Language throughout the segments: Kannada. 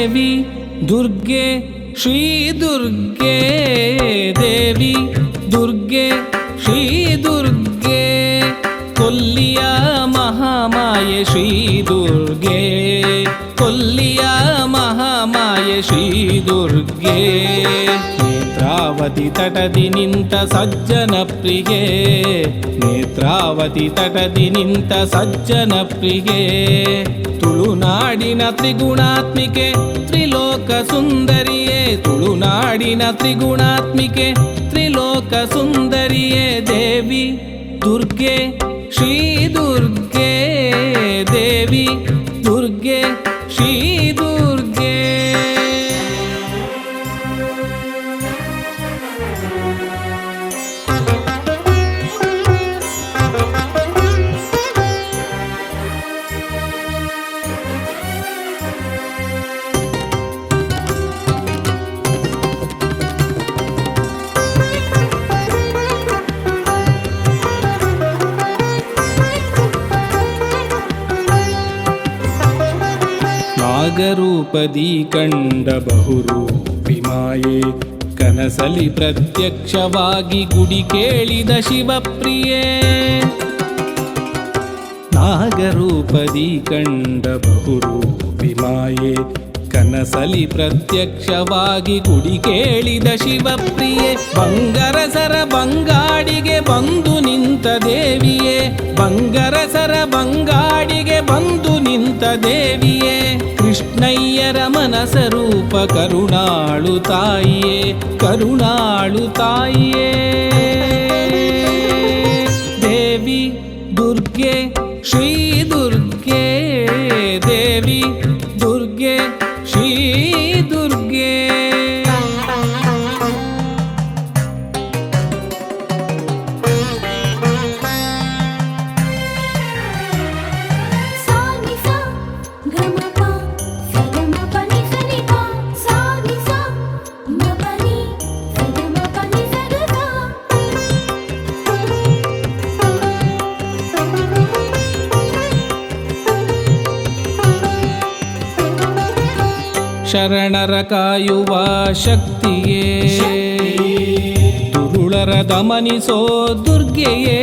ದೇವಿ ದುರ್ಗೆ ಶ್ರೀ ದುರ್ಗೆ ದೇವಿ ದುರ್ಗೆ ಶ್ರೀ ದುರ್ಗೆ ಕೊಲ್ಲಿಯ ಮಹಾಮಾಯೆ ಶ್ರೀ ದುರ್ಗೆ ಕೊಲ್ಲಿಯ ಮಹಾಮಾಯೆ ಶ್ರೀ ದುರ್ಗೆ ನೇತ್ರಾವತಿ ತಟದಿ ನಿಂತ ಸಜ್ಜನ ಪ್ರಿಯೆ ನೇತ್ರಾವತಿ ತಟದಿ ನಿಂತ ಸಜ್ಜನ ಪ್ರಿಯೆ ತುಳುನಾಡಿನ ತ್ರಿಗುಣಾತ್ಮಿಕೆ ತ್ರಿಲೋಕ ಸುಂದರಿಯೇ ತುಳುನಾಡಿನ ತ್ರಿಗುಣಾತ್ಮಿಕೆ ತ್ರಿಲೋಕ ಸುಂದರಿಯೇ ದೇವಿ ದುರ್ಗೆ ಶ್ರೀ ದುರ್ಗೆ ದೇವಿ ದುರ್ಗೆ ಶ್ರೀ ದುರ್ಗೆ ನಾಗರೂಪದಿ ಕಂಡ ಬಹುರೂಪಿ ಮಾಯೆ ಕನಸಲಿ ಪ್ರತ್ಯಕ್ಷವಾಗಿ ಗುಡಿ ಕೇಳಿದ ಶಿವಪ್ರಿಯೆ ನಾಗರೂಪದಿ ಕಂಡ ಬಹುರೂಪಿ ಮಾಯೆ ಕನಸಲಿ ಪ್ರತ್ಯಕ್ಷವಾಗಿ ಗುಡಿ ಕೇಳಿದ ಶಿವಪ್ರಿಯೆ ಬಂಗರಸರ ಬಂಗಾಡಿಗೆ ಬಂದು ನಿಂತ ದೇವಿಯೇ ಬಂಗರಸರ ಬಂಗಾಡಿಗೆ ಬಂದು ನಿಂತ ದೇವಿಯೇ ಕೃಷ್ಣಯ್ಯರ ಮನಸ ರೂಪ ಕರುಣಾಳು ತಾಯಿಯೇ ಕರುಣಾಳು ತಾಯಿಯೇ ದೇವಿ ದುರ್ಗೆ ಶ್ರೀ ದುರ್ಗೆ ದೇವಿ ದುರ್ಗೆ ಶ್ರೀ ದುರ್ಗೆ ಶರಣರ ಕಾಯುವ ಶಕ್ತಿಯೇ ದುರುಳರ ದಮನಿಸೋ ದುರ್ಗೆಯೇ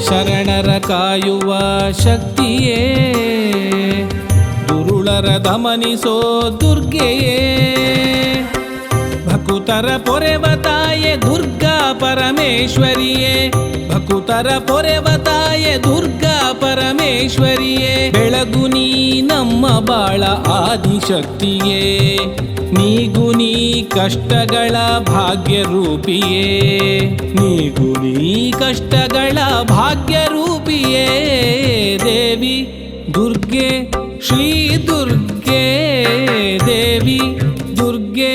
ಶರಣರ ಕಾಯುವ ಶಕ್ತಿಯೇ ದುರುಳರ ದಮನಿಸೋ ದುರ್ಗೆಯೇ ಭಕುತರ ಪೊರೆವ ತಾಯೆ ದುರ್ಗಾ ಪರಮೇಶ್ವರಿಯೇ ಭಕುತರ ಪೊರೆವ ತಾಯೆ ದುರ್ಗಾ ಪರಮೇಶ್ವರಿಯೇ ಬೆಳಗು ನೀ ನಮ್ಮ ಬಾಳ ಆದಿಶಕ್ತಿಯೇ ನೀಗು ನೀ ಕಷ್ಟಗಳ ಭಾಗ್ಯ ರೂಪಿಯೇ ನೀಗು ನೀ ಕಷ್ಟಗಳ ಭಾಗ್ಯ ರೂಪಿಯೇ ದೇವಿ ದುರ್ಗೆ ಶ್ರೀ ದುರ್ಗೆ ದೇವಿ ದುರ್ಗೆ